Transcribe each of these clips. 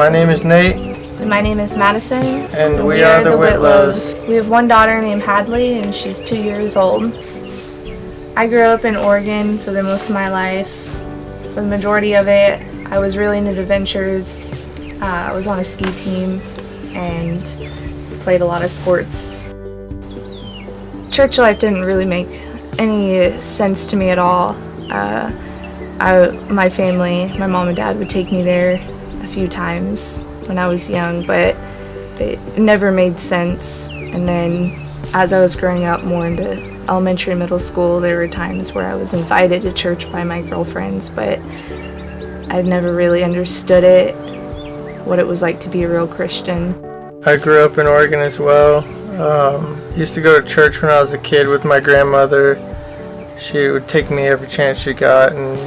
My name is Nate. And my name is Madison. And we are the Whitlows. We have one daughter named Hadley, and she's 2 years old. I grew up in Oregon for the most of my life. For the majority of it, I was really into adventures. I was on a ski team and played a lot of sports. Church life didn't really make any sense to me at all. My family, my mom and dad would take me there a few times when I was young, but it never made sense. And then as I was growing up more into elementary and middle school, there were times where I was invited to church by my girlfriends, but I'd never really understood it, what it was like to be a real Christian. I grew up in Oregon as well. Used to go to church when I was a kid with my grandmother. She would take me every chance she got, and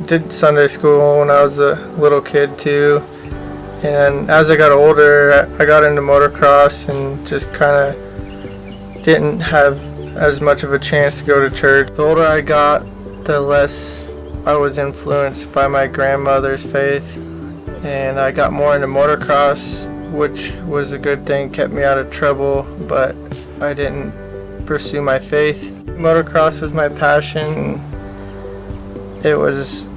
did Sunday school when I was a little kid too. And as I got older, I got into motocross and just kind of didn't have as much of a chance to go to church. The older I got, the less I was influenced by my grandmother's faith, and I got more into motocross, which was a good thing, kept me out of trouble, but I didn't pursue my faith. Motocross was my passion. It was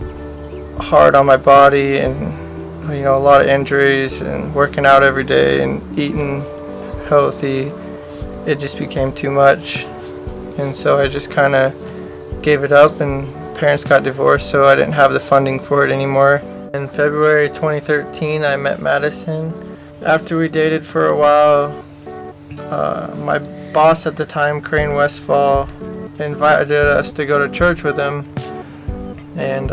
hard on my body, and a lot of injuries, and working out every day and eating healthy. It just became too much, and so I just kind of gave it up, and parents got divorced, so I didn't have the funding for it anymore. In February 2013, I met Madison. After we dated for a while, my boss at the time, Crane Westfall, invited us to go to church with him, and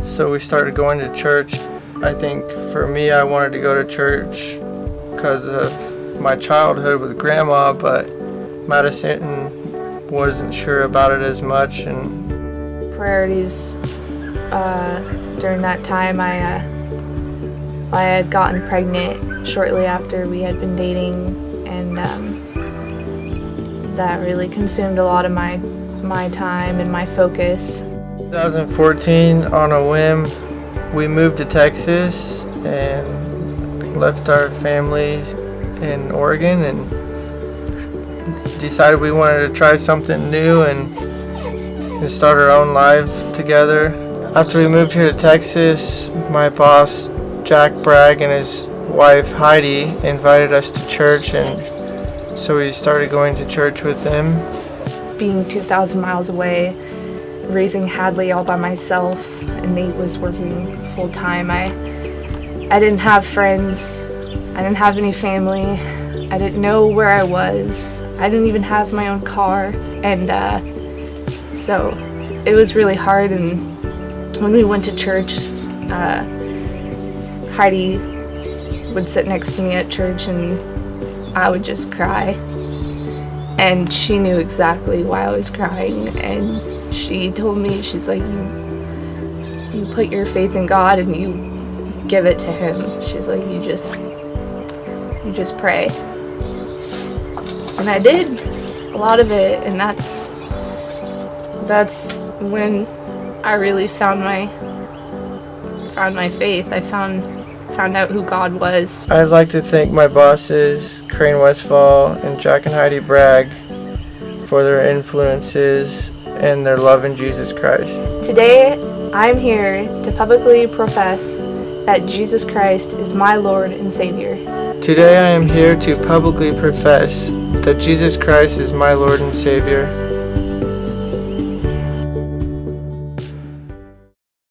so we started going to church. I think for me, I wanted to go to church because of my childhood with grandma, but Madison wasn't sure about it as much. And priorities during that time, I had gotten pregnant shortly after we had been dating, and that really consumed a lot of my time and my focus. 2014, on a whim, we moved to Texas and left our families in Oregon and decided we wanted to try something new and start our own life together. After we moved here to Texas, my boss, Jack Bragg, and his wife, Heidi, invited us to church, and so we started going to church with them. Being 2,000 miles away, raising Hadley all by myself, and Nate was working full time. I didn't have friends. I didn't have any family. I didn't know where I was. I didn't even have my own car, and so it was really hard. And when we went to church, Heidi would sit next to me at church, and I would just cry. And she knew exactly why I was crying, and she told me, she's like, you put your faith in God and you give it to Him. She's like, you just pray. And I did a lot of it, and that's when I really found my faith. I found out who God was. I'd like to thank my bosses, Crane Westfall and Jack and Heidi Bragg, for their influences and their love in Jesus Christ. Today, I'm here to publicly profess that Jesus Christ is my Lord and Savior. Today I am here to publicly profess that Jesus Christ is my Lord and Savior.